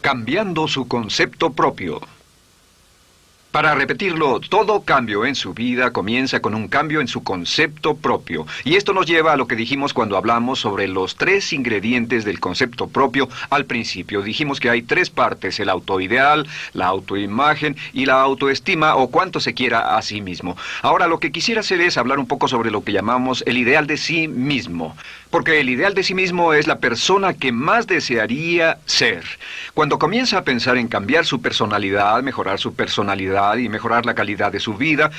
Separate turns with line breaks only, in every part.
Cambiando su concepto propio. Para repetirlo, todo cambio en su vida comienza con un cambio en su concepto propio. Y esto nos lleva a lo que dijimos cuando hablamos sobre los 3 ingredientes del concepto propio al principio. Dijimos que hay 3 partes: el autoideal, la autoimagen y la autoestima, o cuánto se quiera a sí mismo. Ahora, lo que quisiera hacer es hablar un poco sobre lo que llamamos el ideal de sí mismo. Porque el ideal de sí mismo es la persona que más desearía ser. Cuando comienza a pensar en cambiar su personalidad, mejorar su personalidad y mejorar la calidad de su vida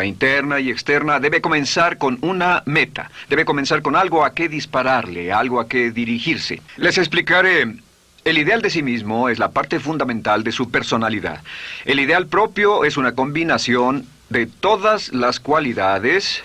interna y externa, debe comenzar con una meta. Debe comenzar con algo a qué dispararle, algo a qué dirigirse. Les explicaré. El ideal de sí mismo es la parte fundamental de su personalidad. El ideal propio es una combinación de todas las cualidades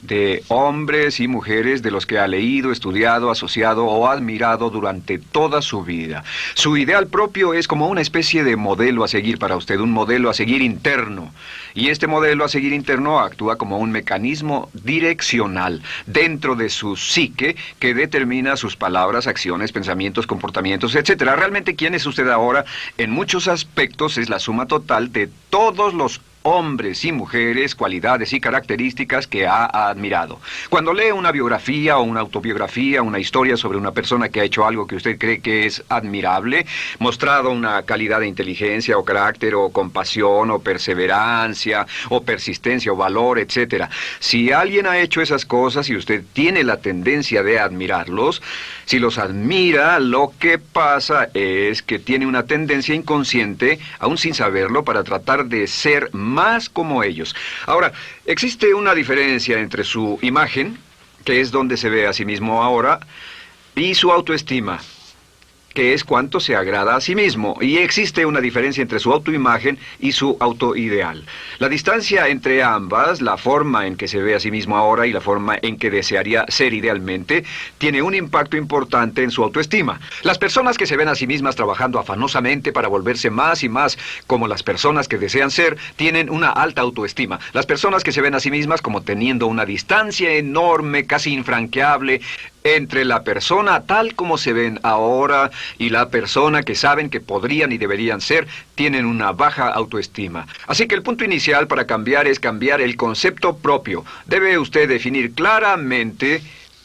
de hombres y mujeres de los que ha leído, estudiado, asociado o admirado durante toda su vida. Su ideal propio es como una especie de modelo a seguir para usted, un modelo a seguir interno. Y este modelo a seguir interno actúa como un mecanismo direccional dentro de su psique que determina sus palabras, acciones, pensamientos, comportamientos, etc. Realmente, ¿quién es usted ahora? En muchos aspectos es la suma total de todos los hombres y mujeres, cualidades y características que ha admirado. Cuando lee una biografía o una autobiografía, una historia sobre una persona que ha hecho algo que usted cree que es admirable, mostrado una calidad de inteligencia o carácter o compasión o perseverancia o persistencia o valor, etc. Si alguien ha hecho esas cosas y usted tiene la tendencia de admirarlos, si los admira, lo que pasa es que tiene una tendencia inconsciente, aún sin saberlo, para tratar de ser más como ellos. Ahora, existe una diferencia entre su imagen, que es donde se ve a sí mismo ahora, y su autoestima, que es cuánto se agrada a sí mismo. Y existe una diferencia entre su autoimagen y su autoideal. La distancia entre ambas, la forma en que se ve a sí mismo ahora y la forma en que desearía ser idealmente, tiene un impacto importante en su autoestima. Las personas que se ven a sí mismas trabajando afanosamente para volverse más y más como las personas que desean ser, tienen una alta autoestima. Las personas que se ven a sí mismas como teniendo una distancia enorme, casi infranqueable, entre la persona tal como se ven ahora y la persona que saben que podrían y deberían ser, tienen una baja autoestima. Así que el punto inicial para cambiar es cambiar el concepto propio. Debe usted definir claramente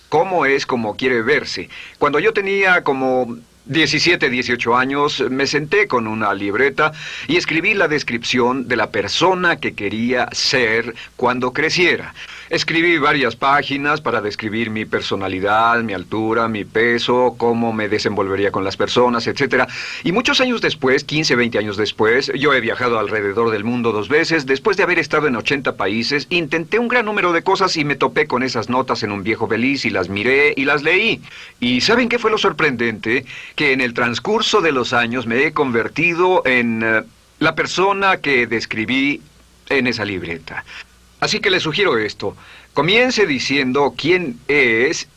cómo es como quiere verse. Cuando yo tenía como 17, 18 años, me senté con una libreta y escribí la descripción de la persona que quería ser cuando creciera. Escribí varias páginas para describir mi personalidad, mi altura, mi peso, cómo me desenvolvería con las personas, etc. Y muchos años después, 15, 20 años después, yo he viajado alrededor del mundo 2 veces. Después de haber estado en 80 países, intenté un gran número de cosas y me topé con esas notas en un viejo Beliz y las miré y las leí. ¿Y saben qué fue lo sorprendente? Que en el transcurso de los años me he convertido en la persona que describí en esa libreta. Así que le sugiero esto. Comience diciendo quién es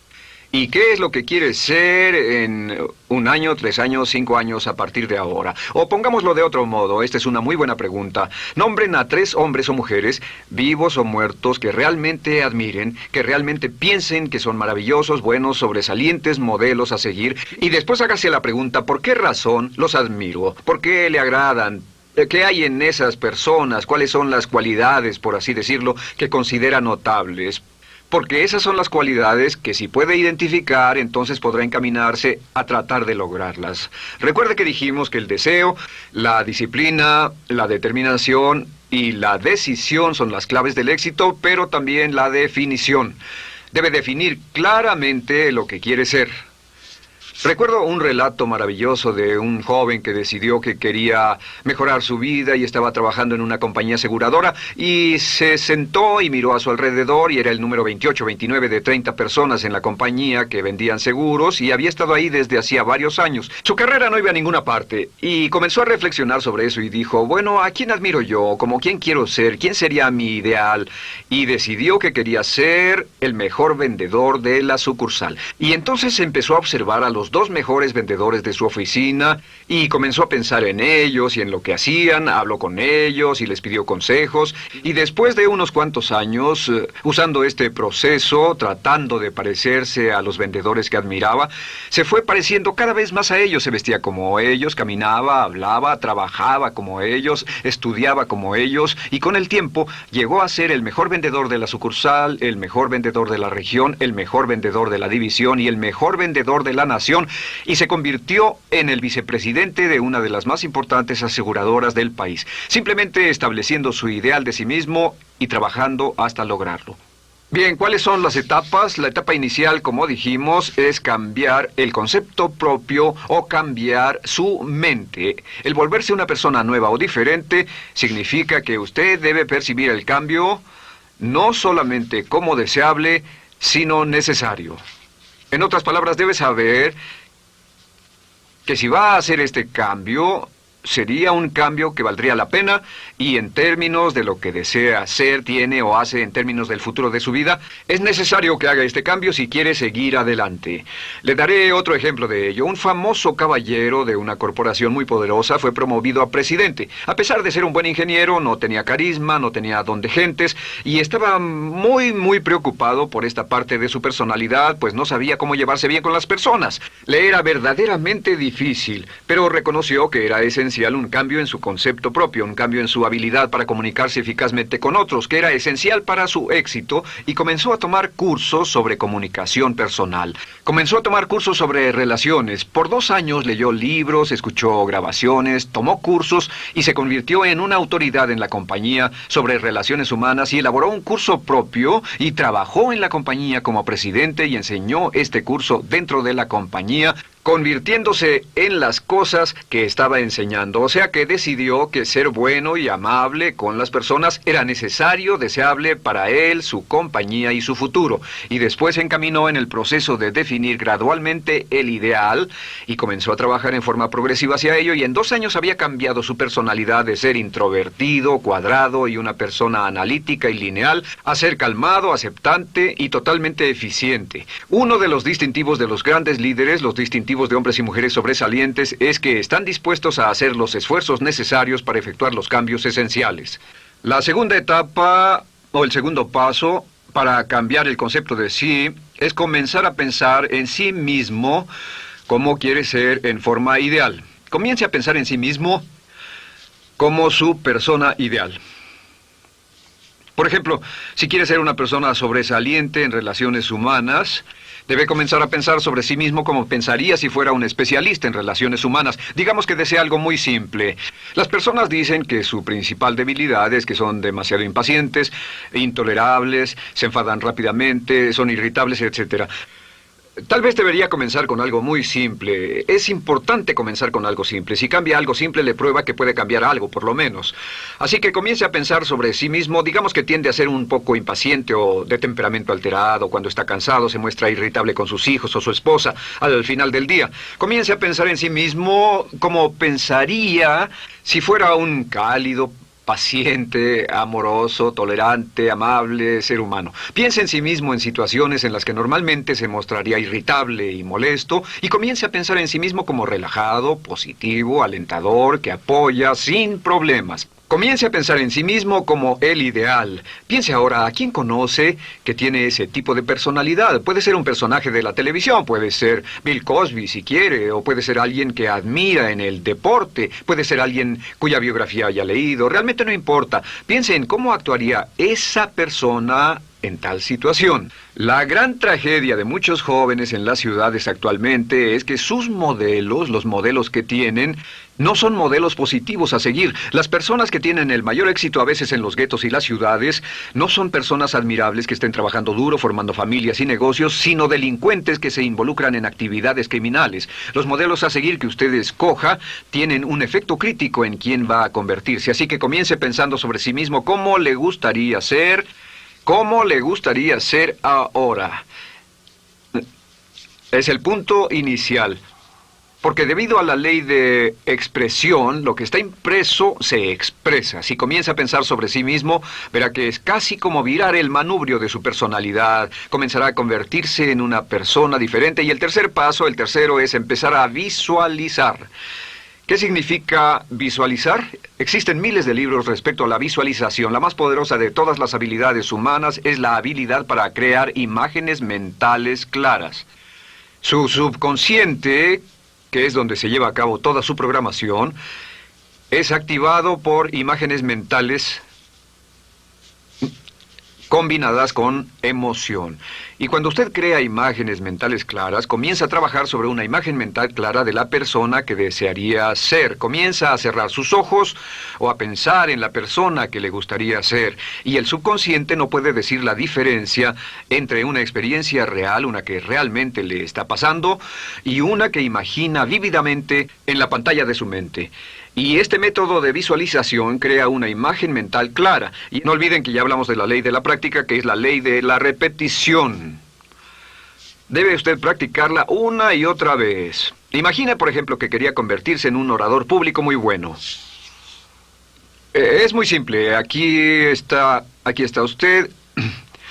y qué es lo que quiere ser en 1 año, 3 años, 5 años a partir de ahora. O pongámoslo de otro modo, esta es una muy buena pregunta. Nombren a 3 hombres o mujeres, vivos o muertos, que realmente admiren, que realmente piensen que son maravillosos, buenos, sobresalientes, modelos a seguir. Y después hágase la pregunta, ¿por qué razón los admiro? ¿Por qué le agradan? ¿Qué hay en esas personas? ¿Cuáles son las cualidades, por así decirlo, que considera notables? Porque esas son las cualidades que si puede identificar, entonces podrá encaminarse a tratar de lograrlas. Recuerde que dijimos que el deseo, la disciplina, la determinación y la decisión son las claves del éxito, pero también la definición. Debe definir claramente lo que quiere ser. Recuerdo un relato maravilloso de un joven que decidió que quería mejorar su vida y estaba trabajando en una compañía aseguradora y se sentó y miró a su alrededor y era el número 28, 29 de 30 personas en la compañía que vendían seguros y había estado ahí desde hacía varios años. Su carrera no iba a ninguna parte y comenzó a reflexionar sobre eso y dijo, bueno, ¿a quién admiro yo? ¿Cómo quién quiero ser? ¿Quién sería mi ideal? Y decidió que quería ser el mejor vendedor de la sucursal. Y entonces empezó a observar a los los dos mejores vendedores de su oficina y comenzó a pensar en ellos y en lo que hacían, habló con ellos y les pidió consejos. Y después de unos cuantos años, usando este proceso, tratando de parecerse a los vendedores que admiraba, se fue pareciendo cada vez más a ellos. Se vestía como ellos, caminaba, hablaba, trabajaba como ellos, estudiaba como ellos, y con el tiempo llegó a ser el mejor vendedor de la sucursal, el mejor vendedor de la región, el mejor vendedor de la división y el mejor vendedor de la nación, y se convirtió en el vicepresidente de una de las más importantes aseguradoras del país, simplemente estableciendo su ideal de sí mismo y trabajando hasta lograrlo. Bien, ¿cuáles son las etapas? La etapa inicial, como dijimos, es cambiar el concepto propio o cambiar su mente. El volverse una persona nueva o diferente significa que usted debe percibir el cambio no solamente como deseable, sino necesario. En otras palabras, debe saber que si va a hacer este cambio, sería un cambio que valdría la pena, y en términos de lo que desea hacer, tiene o hace en términos del futuro de su vida, es necesario que haga este cambio si quiere seguir adelante. Le daré otro ejemplo de ello. Un famoso caballero de una corporación muy poderosa fue promovido a presidente. A pesar de ser un buen ingeniero, no tenía carisma, no tenía don de gentes, y estaba muy preocupado por esta parte de su personalidad, pues no sabía cómo llevarse bien con las personas. Le era verdaderamente difícil, pero reconoció que era esencial un cambio en su concepto propio, un cambio en su habilidad para comunicarse eficazmente con otros, que era esencial para su éxito, y comenzó a tomar cursos sobre comunicación personal. Comenzó a tomar cursos sobre relaciones. Por 2 años leyó libros, escuchó grabaciones, tomó cursos y se convirtió en una autoridad en la compañía sobre relaciones humanas, y elaboró un curso propio y trabajó en la compañía como presidente y enseñó este curso dentro de la compañía, convirtiéndose en las cosas que estaba enseñando. O sea que decidió que ser bueno y amable con las personas era necesario, deseable para él, su compañía y su futuro. Y después se encaminó en el proceso de definir gradualmente el ideal y comenzó a trabajar en forma progresiva hacia ello, y en 2 años había cambiado su personalidad de ser introvertido, cuadrado y una persona analítica y lineal a ser calmado, aceptante y totalmente eficiente. Uno de los distintivos de los grandes líderes, los distintivos de hombres y mujeres sobresalientes, es que están dispuestos a hacer los esfuerzos necesarios para efectuar los cambios esenciales. La segunda etapa, o el segundo paso, para cambiar el concepto de sí, es comenzar a pensar en sí mismo como quiere ser en forma ideal. Comience a pensar en sí mismo como su persona ideal. Por ejemplo, si quiere ser una persona sobresaliente en relaciones humanas, debe comenzar a pensar sobre sí mismo como pensaría si fuera un especialista en relaciones humanas. Digamos que desea algo muy simple. Las personas dicen que su principal debilidad es que son demasiado impacientes, intolerables, se enfadan rápidamente, son irritables, etc. Tal vez debería comenzar con algo muy simple. Es importante comenzar con algo simple. Si cambia algo simple, le prueba que puede cambiar algo, por lo menos. Así que comience a pensar sobre sí mismo. Digamos que tiende a ser un poco impaciente o de temperamento alterado. Cuando está cansado, se muestra irritable con sus hijos o su esposa al final del día. Comience a pensar en sí mismo como pensaría si fuera un cálido, paciente, amoroso, tolerante, amable ser humano. Piense en sí mismo en situaciones en las que normalmente se mostraría irritable y molesto, y comience a pensar en sí mismo como relajado, positivo, alentador, que apoya sin problemas. Comience a pensar en sí mismo como el ideal. Piense ahora a quién conoce que tiene ese tipo de personalidad. Puede ser un personaje de la televisión, puede ser Bill Cosby si quiere, o puede ser alguien que admira en el deporte, puede ser alguien cuya biografía haya leído. Realmente no importa. Piense en cómo actuaría esa persona en tal situación. La gran tragedia de muchos jóvenes en las ciudades actualmente es que sus modelos, los modelos que tienen, no son modelos positivos a seguir. Las personas que tienen el mayor éxito a veces en los guetos y las ciudades no son personas admirables que estén trabajando duro, formando familias y negocios, sino delincuentes que se involucran en actividades criminales. Los modelos a seguir que usted escoja tienen un efecto crítico en quién va a convertirse. Así que comience pensando sobre sí mismo cómo le gustaría ser. ¿Cómo le gustaría ser ahora? Es el punto inicial. Porque debido a la ley de expresión, lo que está impreso se expresa. Si comienza a pensar sobre sí mismo, verá que es casi como virar el manubrio de su personalidad. Comenzará a convertirse en una persona diferente. Y el tercer paso, el tercero, es empezar a visualizar. ¿Qué significa visualizar? Existen miles de libros respecto a la visualización. La más poderosa de todas las habilidades humanas es la habilidad para crear imágenes mentales claras. Su subconsciente, que es donde se lleva a cabo toda su programación, es activado por imágenes mentales combinadas con emoción. Y cuando usted crea imágenes mentales claras, comienza a trabajar sobre una imagen mental clara de la persona que desearía ser. Comienza a cerrar sus ojos o a pensar en la persona que le gustaría ser. Y el subconsciente no puede decir la diferencia entre una experiencia real, una que realmente le está pasando, y una que imagina vívidamente en la pantalla de su mente. Y este método de visualización crea una imagen mental clara. Y no olviden que ya hablamos de la ley de la práctica, que es la ley de la repetición. Debe usted practicarla una y otra vez. Imagine, por ejemplo, que quería convertirse en un orador público muy bueno. Es muy simple. Aquí está usted.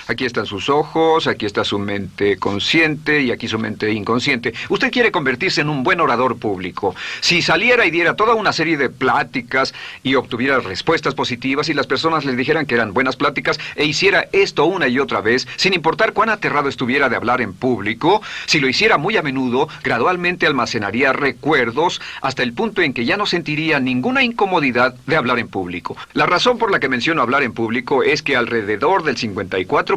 Aquí están sus ojos, aquí está su mente consciente y aquí su mente inconsciente. Usted quiere convertirse en un buen orador público. Si saliera y diera toda una serie de pláticas y obtuviera respuestas positivas y las personas le dijeran que eran buenas pláticas e hiciera esto una y otra vez, sin importar cuán aterrado estuviera de hablar en público, si lo hiciera muy a menudo, gradualmente almacenaría recuerdos hasta el punto en que ya no sentiría ninguna incomodidad de hablar en público. La razón por la que menciono hablar en público es que alrededor del 54%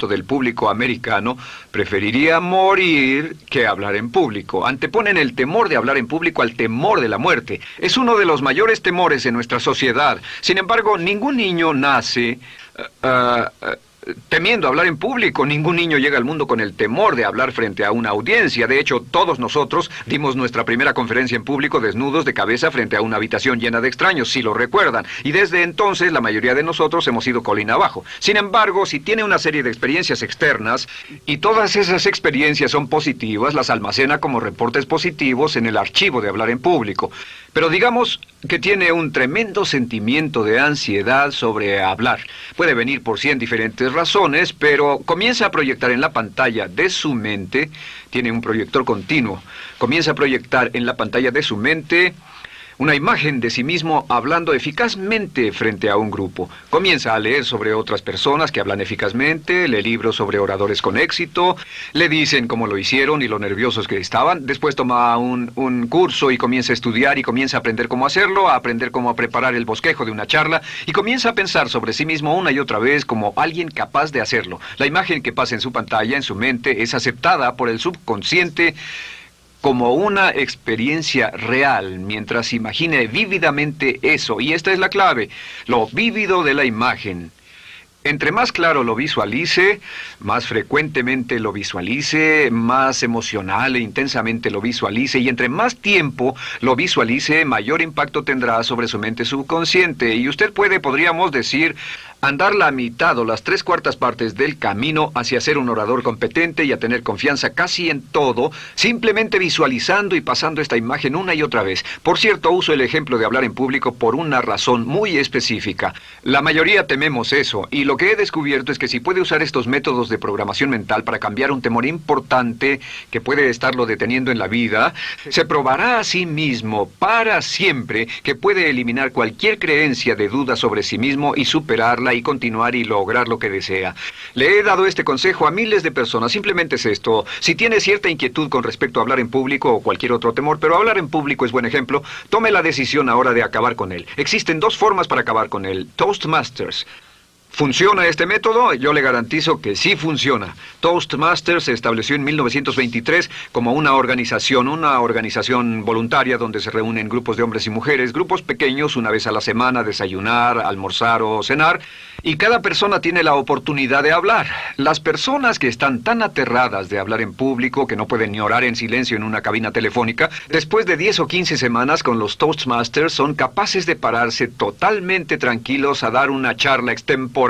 del público americano preferiría morir que hablar en público. Anteponen el temor de hablar en público al temor de la muerte. Es uno de los mayores temores en nuestra sociedad. Sin embargo, ningún niño nace temiendo hablar en público. Ningún niño llega al mundo con el temor de hablar frente a una audiencia. De hecho, todos nosotros dimos nuestra primera conferencia en público desnudos de cabeza frente a una habitación llena de extraños, si lo recuerdan. Y desde entonces, la mayoría de nosotros hemos ido colina abajo. Sin embargo, si tiene una serie de experiencias externas, y todas esas experiencias son positivas, las almacena como reportes positivos en el archivo de hablar en público. Pero digamos que tiene un tremendo sentimiento de ansiedad sobre hablar. Puede venir por 100 diferentes razones, pero comienza a proyectar en la pantalla de su mente, tiene un proyector continuo, comienza a proyectar en la pantalla de su mente una imagen de sí mismo hablando eficazmente frente a un grupo. Comienza a leer sobre otras personas que hablan eficazmente, lee libros sobre oradores con éxito, le dicen cómo lo hicieron y lo nerviosos que estaban. Después toma un curso y comienza a estudiar y comienza a aprender cómo hacerlo, a aprender cómo preparar el bosquejo de una charla y comienza a pensar sobre sí mismo una y otra vez como alguien capaz de hacerlo. La imagen que pasa en su pantalla, en su mente, es aceptada por el subconsciente como una experiencia real, mientras imagine vívidamente eso. Y esta es la clave, lo vívido de la imagen. Entre más claro lo visualice, más frecuentemente lo visualice, más emocional e intensamente lo visualice, y entre más tiempo lo visualice, mayor impacto tendrá sobre su mente subconsciente. Y usted podríamos decir, andar la mitad o las 3/4 partes del camino hacia ser un orador competente y a tener confianza casi en todo, simplemente visualizando y pasando esta imagen una y otra vez. Por cierto, uso el ejemplo de hablar en público por una razón muy específica. La mayoría tememos eso, y lo que he descubierto es que si puede usar estos métodos de programación mental para cambiar un temor importante que puede estarlo deteniendo en la vida, se probará a sí mismo para siempre que puede eliminar cualquier creencia de duda sobre sí mismo y superarla y continuar y lograr lo que desea. Le he dado este consejo a miles de personas. Simplemente es esto. Si tiene cierta inquietud con respecto a hablar en público o cualquier otro temor, pero hablar en público es buen ejemplo, tome la decisión ahora de acabar con él. Existen 2 formas para acabar con él. Toastmasters. ¿Funciona este método? Yo le garantizo que sí funciona. Toastmasters se estableció en 1923 como una organización voluntaria donde se reúnen grupos de hombres y mujeres, grupos pequeños una vez a la semana, desayunar, almorzar o cenar, y cada persona tiene la oportunidad de hablar. Las personas que están tan aterradas de hablar en público que no pueden ni orar en silencio en una cabina telefónica, después de 10 o 15 semanas con los Toastmasters son capaces de pararse totalmente tranquilos a dar una charla extemporánea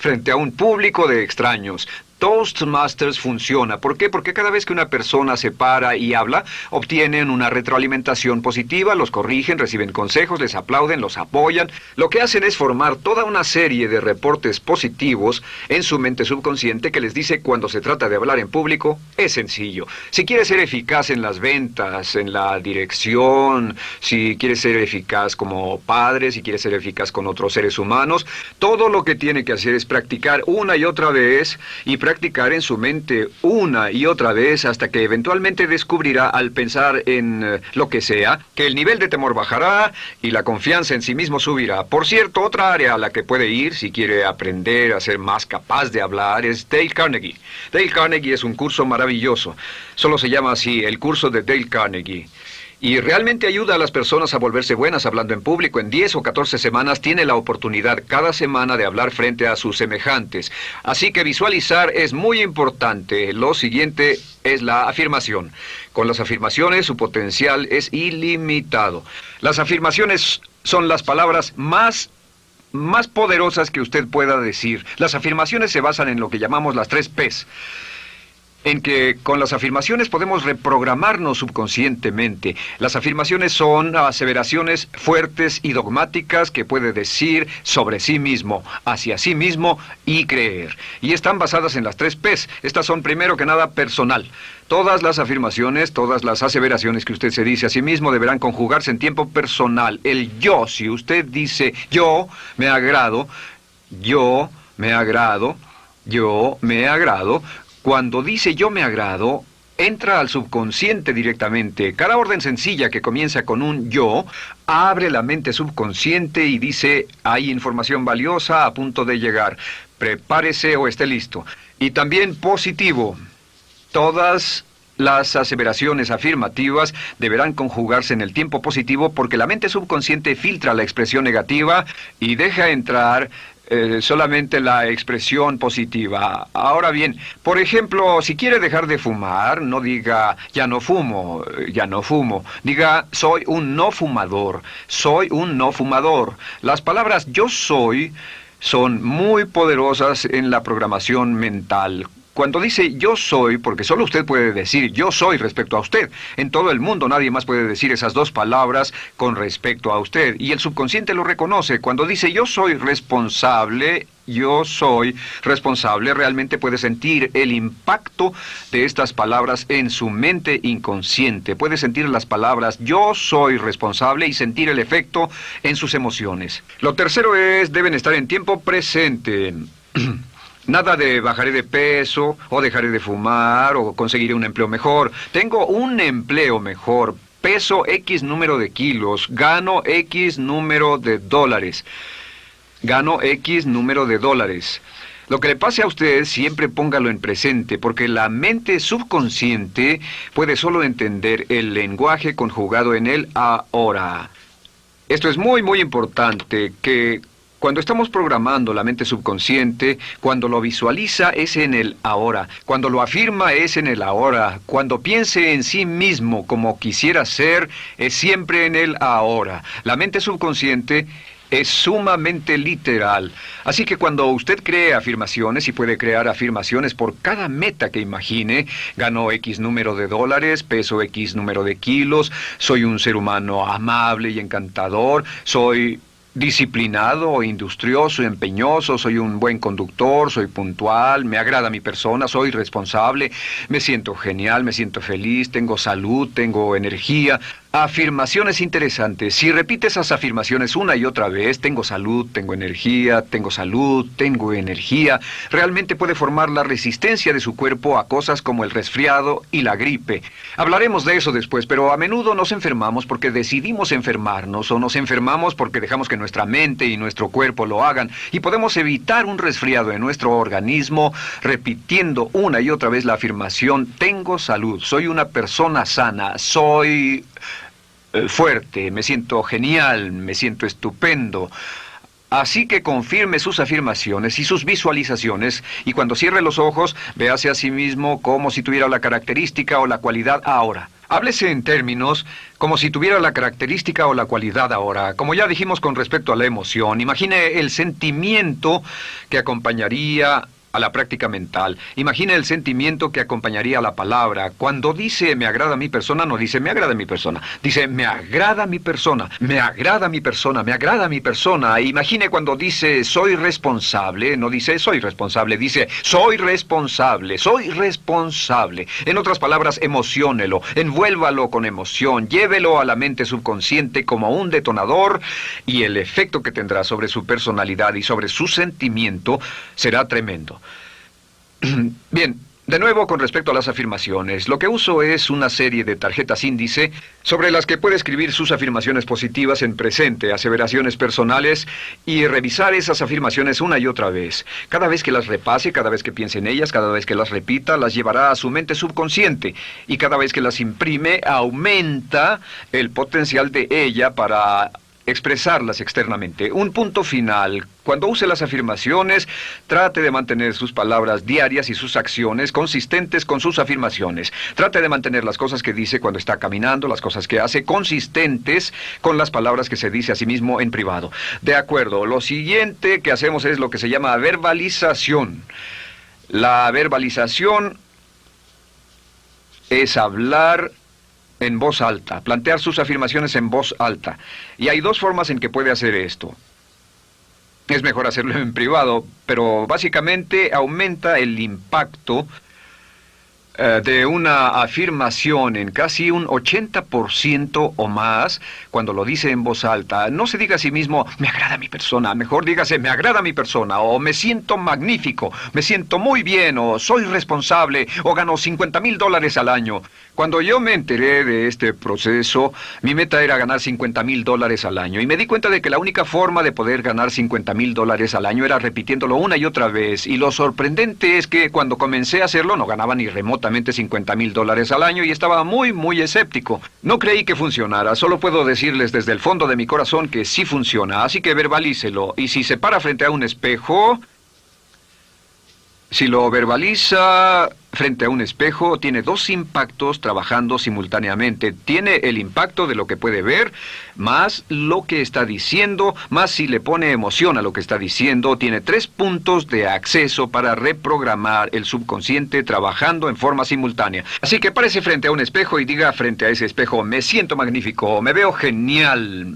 frente a un público de extraños. Toastmasters funciona. ¿Por qué? Porque cada vez que una persona se para y habla, obtienen una retroalimentación positiva, los corrigen, reciben consejos, les aplauden, los apoyan. Lo que hacen es formar toda una serie de reportes positivos en su mente subconsciente que les dice cuando se trata de hablar en público, es sencillo. Si quieres ser eficaz en las ventas, en la dirección, si quieres ser eficaz como padre, si quieres ser eficaz con otros seres humanos, todo lo que tiene que hacer es practicar una y otra vez y practicar en su mente una y otra vez hasta que eventualmente descubrirá al pensar en lo que sea, que el nivel de temor bajará y la confianza en sí mismo subirá. Por cierto, otra área a la que puede ir si quiere aprender a ser más capaz de hablar es Dale Carnegie. Dale Carnegie es un curso maravilloso. Solo se llama así, el curso de Dale Carnegie. Y realmente ayuda a las personas a volverse buenas hablando en público. En 10 o 14 semanas tiene la oportunidad cada semana de hablar frente a sus semejantes. Así que visualizar es muy importante. Lo siguiente es la afirmación. Con las afirmaciones su potencial es ilimitado. Las afirmaciones son las palabras más poderosas que usted pueda decir. Las afirmaciones se basan en lo que llamamos las 3 Ps. En que con las afirmaciones podemos reprogramarnos subconscientemente. Las afirmaciones son aseveraciones fuertes y dogmáticas que puede decir sobre sí mismo, hacia sí mismo y creer. Y están basadas en las 3 Ps. Estas son primero que nada personal. Todas las afirmaciones, todas las aseveraciones que usted se dice a sí mismo deberán conjugarse en tiempo personal. El yo, si usted dice yo me agrado, yo me agrado, yo me agrado. Cuando dice yo me agrado, entra al subconsciente directamente. Cada orden sencilla que comienza con un yo, abre la mente subconsciente y dice, hay información valiosa a punto de llegar. Prepárese o esté listo. Y también positivo. Todas las aseveraciones afirmativas deberán conjugarse en el tiempo positivo porque la mente subconsciente filtra la expresión negativa y deja entrar solamente la expresión positiva. Ahora bien, por ejemplo, si quiere dejar de fumar, no diga ya no fumo, ya no fumo. Diga soy un no fumador, soy un no fumador. Las palabras yo soy son muy poderosas en la programación mental. Cuando dice yo soy, porque solo usted puede decir yo soy respecto a usted. En todo el mundo nadie más puede decir esas 2 palabras con respecto a usted. Y el subconsciente lo reconoce. Cuando dice yo soy responsable, realmente puede sentir el impacto de estas palabras en su mente inconsciente. Puede sentir las palabras yo soy responsable y sentir el efecto en sus emociones. Lo tercero es, deben estar en tiempo presente. Nada de bajaré de peso, o dejaré de fumar, o conseguiré un empleo mejor. Tengo un empleo mejor, peso X número de kilos, gano X número de dólares. Gano X número de dólares. Lo que le pase a usted, siempre póngalo en presente, porque la mente subconsciente puede solo entender el lenguaje conjugado en el ahora. Esto es muy, muy importante, que cuando estamos programando la mente subconsciente, cuando lo visualiza es en el ahora, cuando lo afirma es en el ahora, cuando piense en sí mismo como quisiera ser, es siempre en el ahora. La mente subconsciente es sumamente literal. Así que cuando usted cree afirmaciones, y puede crear afirmaciones por cada meta que imagine, ganó X número de dólares, peso X número de kilos, soy un ser humano amable y encantador, soy disciplinado, industrioso, empeñoso, soy un buen conductor, soy puntual, me agrada mi persona, soy responsable, me siento genial, me siento feliz, tengo salud, tengo energía. Afirmaciones interesantes. Si repite esas afirmaciones una y otra vez, tengo salud, tengo energía, tengo salud, tengo energía, realmente puede formar la resistencia de su cuerpo a cosas como el resfriado y la gripe. Hablaremos de eso después, pero a menudo nos enfermamos porque decidimos enfermarnos o nos enfermamos porque dejamos que nuestra mente y nuestro cuerpo lo hagan y podemos evitar un resfriado en nuestro organismo repitiendo una y otra vez la afirmación tengo salud, soy una persona sana, soy fuerte, me siento genial, me siento estupendo. Así que confirme sus afirmaciones y sus visualizaciones, y cuando cierre los ojos, véase a sí mismo como si tuviera la característica o la cualidad ahora. Háblese en términos como si tuviera la característica o la cualidad ahora. Como ya dijimos con respecto a la emoción, imagine el sentimiento que acompañaría a la práctica mental. Imagina el sentimiento que acompañaría a la palabra. Cuando dice me agrada mi persona, no dice me agrada mi persona. Dice me agrada mi persona, me agrada mi persona, me agrada mi persona. Imagine cuando dice soy responsable, no dice soy responsable, dice soy responsable, soy responsable. En otras palabras, emociónelo, envuélvalo con emoción, llévelo a la mente subconsciente como un detonador y el efecto que tendrá sobre su personalidad y sobre su sentimiento será tremendo. Bien, de nuevo con respecto a las afirmaciones, lo que uso es una serie de tarjetas índice sobre las que puede escribir sus afirmaciones positivas en presente, aseveraciones personales y revisar esas afirmaciones una y otra vez. Cada vez que las repase, cada vez que piense en ellas, cada vez que las repita, las llevará a su mente subconsciente y cada vez que las imprime, aumenta el potencial de ella para expresarlas externamente. Un punto final. Cuando use las afirmaciones, trate de mantener sus palabras diarias y sus acciones consistentes con sus afirmaciones. Trate de mantener las cosas que dice cuando está caminando, las cosas que hace, consistentes con las palabras que se dice a sí mismo en privado. De acuerdo, lo siguiente que hacemos es lo que se llama verbalización. La verbalización es hablar en voz alta, plantear sus afirmaciones en voz alta. Y hay dos formas en que puede hacer esto. Es mejor hacerlo en privado, pero básicamente aumenta el impacto de una afirmación en casi un 80% o más cuando lo dice en voz alta. No se diga a sí mismo, me agrada mi persona, mejor dígase, me agrada mi persona, o me siento magnífico, me siento muy bien, o soy responsable, o gano $50,000 al año. Cuando yo me enteré de este proceso, mi meta era ganar $50,000 al año, y me di cuenta de que la única forma de poder ganar $50,000 al año era repitiéndolo una y otra vez, y lo sorprendente es que cuando comencé a hacerlo no ganaba ni remotamente $50,000 al año y estaba muy escéptico. No creí que funcionara, solo puedo decirles desde el fondo de mi corazón que sí funciona, así que verbalícelo. Y si se para frente a un espejo, si lo verbaliza frente a un espejo, tiene dos impactos trabajando simultáneamente. Tiene el impacto de lo que puede ver, más lo que está diciendo, más si le pone emoción a lo que está diciendo. Tiene 3 puntos de acceso para reprogramar el subconsciente trabajando en forma simultánea. Así que párese frente a un espejo y diga frente a ese espejo, me siento magnífico, me veo genial,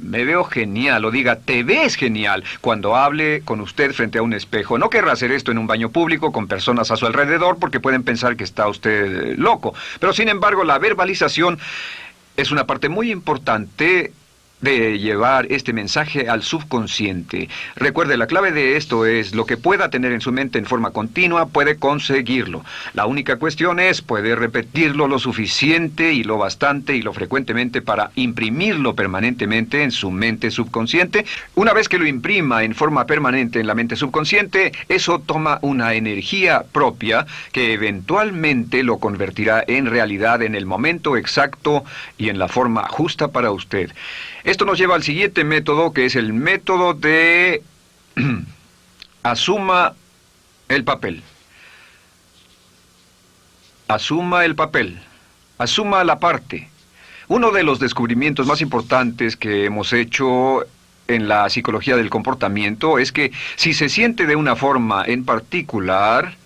o diga, te ves genial, cuando hable con usted frente a un espejo. No querrá hacer esto en un baño público con personas a su alrededor porque pueden pensar que está usted loco. Pero sin embargo, la verbalización es una parte muy importante de llevar este mensaje al subconsciente. Recuerde, la clave de esto es lo que pueda tener en su mente en forma continua, puede conseguirlo. La única cuestión es, puede repetirlo lo suficiente y lo bastante y lo frecuentemente para imprimirlo permanentemente en su mente subconsciente. Una vez que lo imprima en forma permanente en la mente subconsciente, eso toma una energía propia que eventualmente lo convertirá en realidad en el momento exacto y en la forma justa para usted. Esto nos lleva al siguiente método, que es el método de asuma el papel. Asuma el papel. Asuma la parte. Uno de los descubrimientos más importantes que hemos hecho en la psicología del comportamiento es que si se siente de una forma en particular,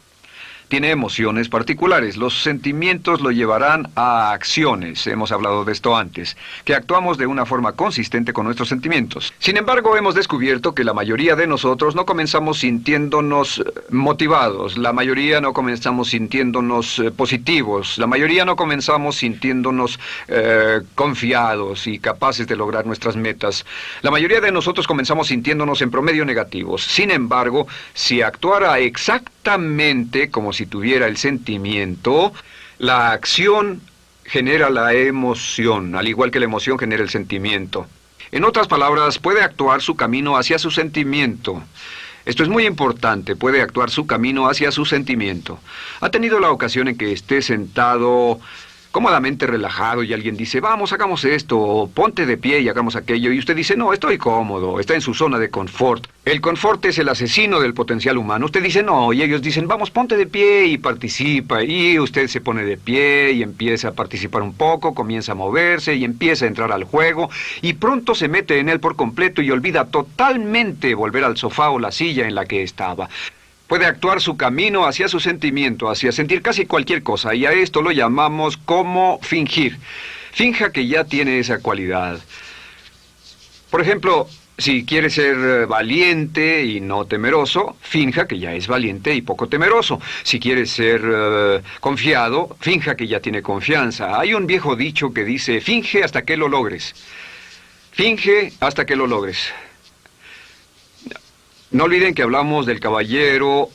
tiene emociones particulares. Los sentimientos lo llevarán a acciones, hemos hablado de esto antes, que actuamos de una forma consistente con nuestros sentimientos. Sin embargo, hemos descubierto que la mayoría de nosotros no comenzamos sintiéndonos motivados, la mayoría no comenzamos sintiéndonos positivos, la mayoría no comenzamos sintiéndonos confiados y capaces de lograr nuestras metas. La mayoría de nosotros comenzamos sintiéndonos en promedio negativos. Sin embargo, si actuara exactamente como si tuviera el sentimiento, la acción genera la emoción, al igual que la emoción genera el sentimiento. En otras palabras, puede actuar su camino hacia su sentimiento. Esto es muy importante, puede actuar su camino hacia su sentimiento. ¿Ha tenido la ocasión en que esté sentado cómodamente relajado y alguien dice, vamos, hagamos esto, o ponte de pie y hagamos aquello, y usted dice, no, estoy cómodo, está en su zona de confort? El confort es el asesino del potencial humano. Usted dice, no, y ellos dicen, vamos, ponte de pie y participa, y usted se pone de pie y empieza a participar un poco, comienza a moverse y empieza a entrar al juego, y pronto se mete en él por completo y olvida totalmente volver al sofá o la silla en la que estaba. Puede actuar su camino hacia su sentimiento, hacia sentir casi cualquier cosa, y a esto lo llamamos como fingir. Finja que ya tiene esa cualidad. Por ejemplo, si quiere ser valiente y no temeroso, finja que ya es valiente y poco temeroso. Si quiere ser confiado, finja que ya tiene confianza. Hay un viejo dicho que dice, finge hasta que lo logres. Finge hasta que lo logres. No olviden que hablamos del caballero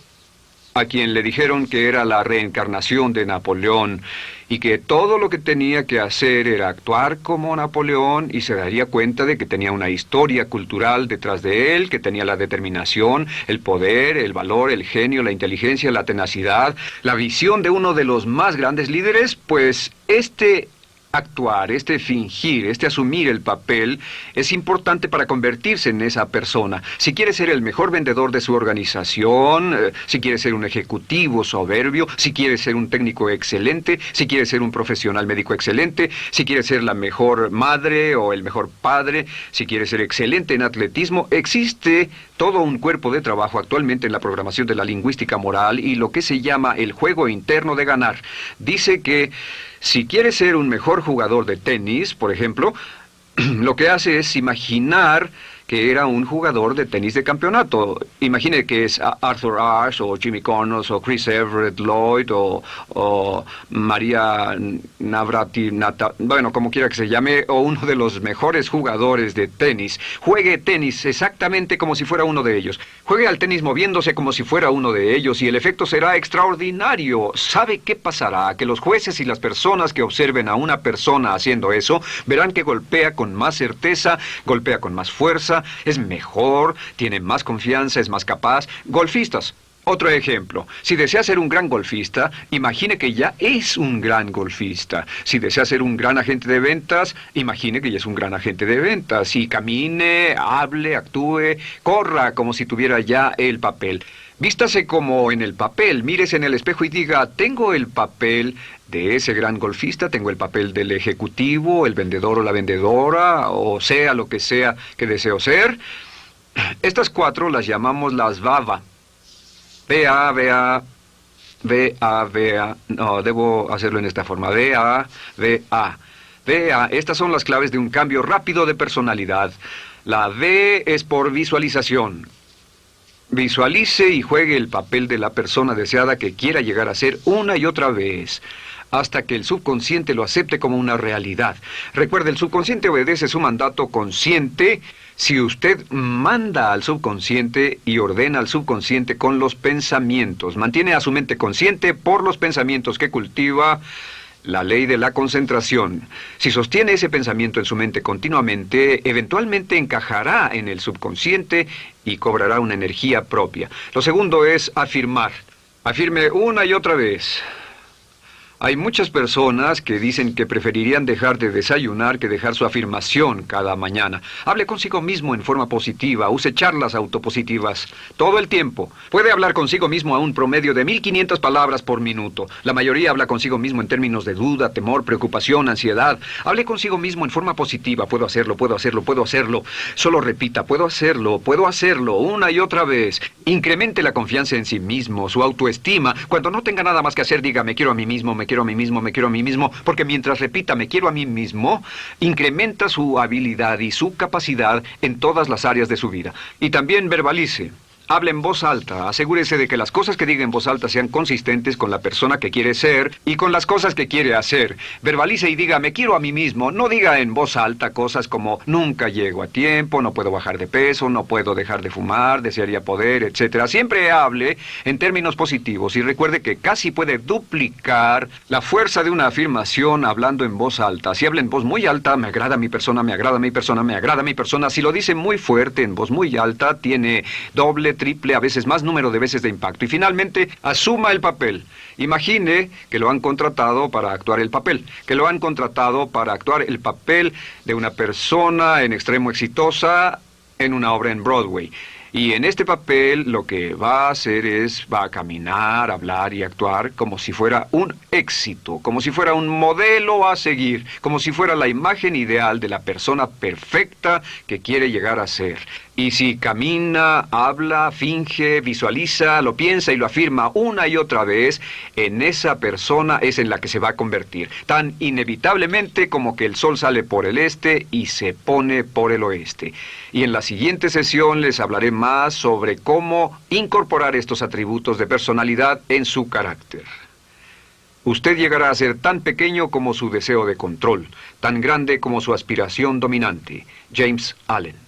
a quien le dijeron que era la reencarnación de Napoleón y que todo lo que tenía que hacer era actuar como Napoleón y se daría cuenta de que tenía una historia cultural detrás de él, que tenía la determinación, el poder, el valor, el genio, la inteligencia, la tenacidad, la visión de uno de los más grandes líderes. Pues este actuar, este fingir, este asumir el papel es importante para convertirse en esa persona. Si quiere ser el mejor vendedor de su organización, si quiere ser un ejecutivo soberbio, si quiere ser un técnico excelente, si quiere ser un profesional médico excelente, si quiere ser la mejor madre o el mejor padre, si quiere ser excelente en atletismo, existe todo un cuerpo de trabajo actualmente en la programación de la lingüística moral y lo que se llama el juego interno de ganar. Dice que si quiere ser un mejor jugador de tenis, por ejemplo, lo que hace es imaginar que era un jugador de tenis de campeonato. Imagine que es Arthur Ashe, o Jimmy Connors, o Chris Everett Lloyd, o María Navratilova, bueno, como quiera que se llame, o uno de los mejores jugadores de tenis. Juegue tenis exactamente como si fuera uno de ellos. Juegue al tenis moviéndose como si fuera uno de ellos y el efecto será extraordinario. ¿Sabe qué pasará? Que los jueces y las personas que observen a una persona haciendo eso verán que golpea con más certeza, golpea con más fuerza, es mejor, tiene más confianza, es más capaz. Golfistas. Otro ejemplo, si desea ser un gran golfista, imagine que ya es un gran golfista. Si desea ser un gran agente de ventas, imagine que ya es un gran agente de ventas. Y camine, hable, actúe, corra como si tuviera ya el papel. Vístase como en el papel, mírese en el espejo y diga, tengo el papel de ese gran golfista, tengo el papel del ejecutivo, el vendedor o la vendedora, o sea lo que sea que deseo ser. Estas cuatro las llamamos las VAVA. V-A, V-A, V-A, V-A. No, debo hacerlo en esta forma. V-A, V-A. V-A. Estas son las claves de un cambio rápido de personalidad. La V es por visualización. Visualice y juegue el papel de la persona deseada que quiera llegar a ser una y otra vez, hasta que el subconsciente lo acepte como una realidad. Recuerde, el subconsciente obedece su mandato consciente. Si usted manda al subconsciente y ordena al subconsciente con los pensamientos, mantiene a su mente consciente por los pensamientos que cultiva, la ley de la concentración. Si sostiene ese pensamiento en su mente continuamente, eventualmente encajará en el subconsciente y cobrará una energía propia. Lo segundo es afirmar. Afirme una y otra vez. Hay muchas personas que dicen que preferirían dejar de desayunar que dejar su afirmación cada mañana. Hable consigo mismo en forma positiva, use charlas autopositivas todo el tiempo. Puede hablar consigo mismo a un promedio de 1500 palabras por minuto. La mayoría habla consigo mismo en términos de duda, temor, preocupación, ansiedad. Hable consigo mismo en forma positiva. Puedo hacerlo, puedo hacerlo, puedo hacerlo. Solo repita, puedo hacerlo, una y otra vez. Incremente la confianza en sí mismo, su autoestima. Cuando no tenga nada más que hacer, diga, me quiero a mí mismo, me quiero a mí mismo, me quiero a mí mismo, porque mientras repita, me quiero a mí mismo, incrementa su habilidad y su capacidad en todas las áreas de su vida. Y también verbalice. Hable en voz alta, asegúrese de que las cosas que diga en voz alta sean consistentes con la persona que quiere ser y con las cosas que quiere hacer. Verbalice y diga, me quiero a mí mismo. No diga en voz alta cosas como, nunca llego a tiempo, no puedo bajar de peso, no puedo dejar de fumar, desearía poder, etc. Siempre hable en términos positivos y recuerde que casi puede duplicar la fuerza de una afirmación hablando en voz alta. Si habla en voz muy alta, me agrada mi persona, me agrada mi persona, me agrada mi persona. Si lo dice muy fuerte, en voz muy alta, tiene doble, triple, a veces más número de veces de impacto. Y finalmente, asuma el papel. Imagine que lo han contratado para actuar el papel, que lo han contratado para actuar el papel de una persona en extremo exitosa en una obra en Broadway. Y en este papel lo que va a hacer es, va a caminar, hablar y actuar como si fuera un éxito, como si fuera un modelo a seguir, como si fuera la imagen ideal de la persona perfecta que quiere llegar a ser. Y si camina, habla, finge, visualiza, lo piensa y lo afirma una y otra vez, en esa persona es en la que se va a convertir, tan inevitablemente como que el sol sale por el este y se pone por el oeste. Y en la siguiente sesión les hablaré más sobre cómo incorporar estos atributos de personalidad en su carácter. Usted llegará a ser tan pequeño como su deseo de control, tan grande como su aspiración dominante. James Allen.